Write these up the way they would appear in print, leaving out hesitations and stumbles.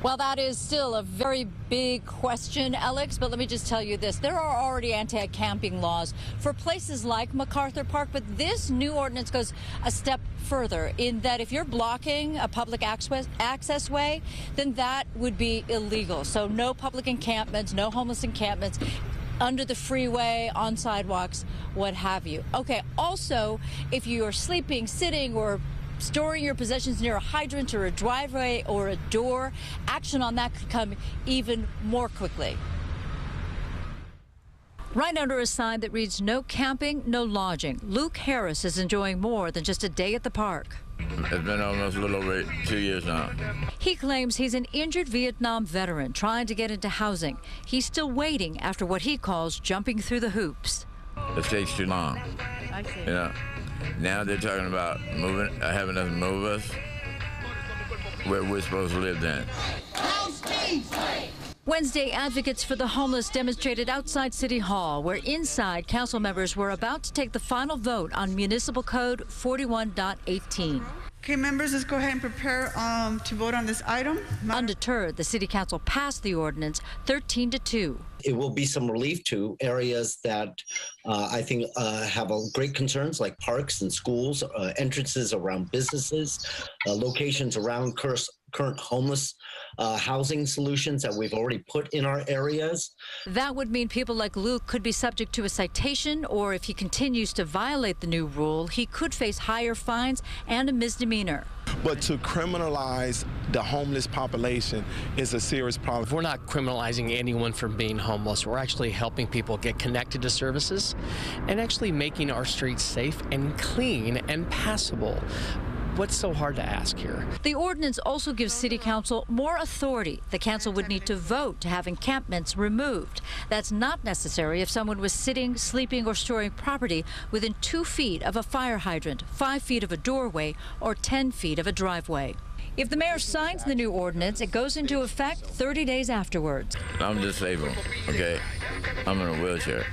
Well, that is still a very big question, Alex, but let me just tell you this. There are already anti-camping laws for places like MacArthur Park, but this new ordinance goes a step further in that if you're blocking a public access way, then that would be illegal. So no public encampments, no homeless encampments under the freeway, on sidewalks, what have you. Okay, also, if you are sleeping, sitting, or storing your possessions near a hydrant or a driveway or a door, action on that could come even more quickly. Right under a sign that reads "No camping, no lodging," Luke Harris is enjoying more than just a day at the park. It's been almost a little over 2 years now. He claims he's an injured Vietnam veteran trying to get into housing. He's still waiting after what he calls jumping through the hoops. It takes too long. I see. You know, now they're talking about having us move us where we're supposed to live then. Wednesday, advocates for the homeless demonstrated outside City Hall, where inside council members were about to take the final vote on Municipal Code 41.18. Okay, members, let's go ahead and prepare to vote on this item. Undeterred, the City Council passed the ordinance 13-2. It will be some relief to areas that I think have great concerns, like parks and schools, entrances around businesses, locations around current homeless housing solutions that we've already put in our areas. That would mean people like Luke could be subject to a citation, or if he continues to violate the new rule, he could face higher fines and a misdemeanor. But to criminalize the homeless population is a serious problem. We're not criminalizing anyone for being homeless. We're actually helping people get connected to services and actually making our streets safe and clean and passable. What's so hard to ask here? The ordinance also gives City Council more authority. The council would need to vote to have encampments removed. That's not necessary if someone was sitting, sleeping, or storing property within 2 feet of a fire hydrant, 5 feet of a doorway, or 10 feet of a driveway. If the mayor signs the new ordinance, it goes into effect 30 days afterwards. I'm disabled, okay? I'm in a wheelchair.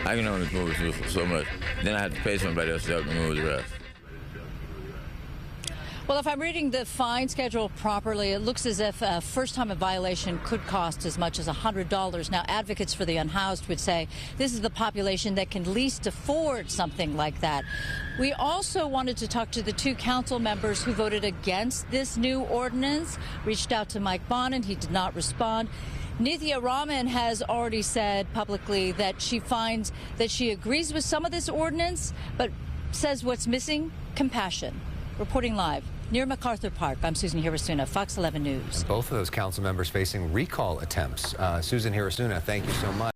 I can only move so much. Then I have to pay somebody else to help me move the rest. Well, if I'm reading the fine schedule properly, it looks as if a first-time violation could cost as much as $100. Now, advocates for the unhoused would say this is the population that can least afford something like that. We also wanted to talk to the 2 council members who voted against this new ordinance. Reached out to Mike Bonin. He did not respond. Nithya Raman has already said publicly that she finds that she agrees with some of this ordinance, but says what's missing, compassion. Reporting live near MacArthur Park, I'm Susan Hirasuna, Fox 11 News. Both of those council members facing recall attempts. Susan Hirasuna, thank you so much.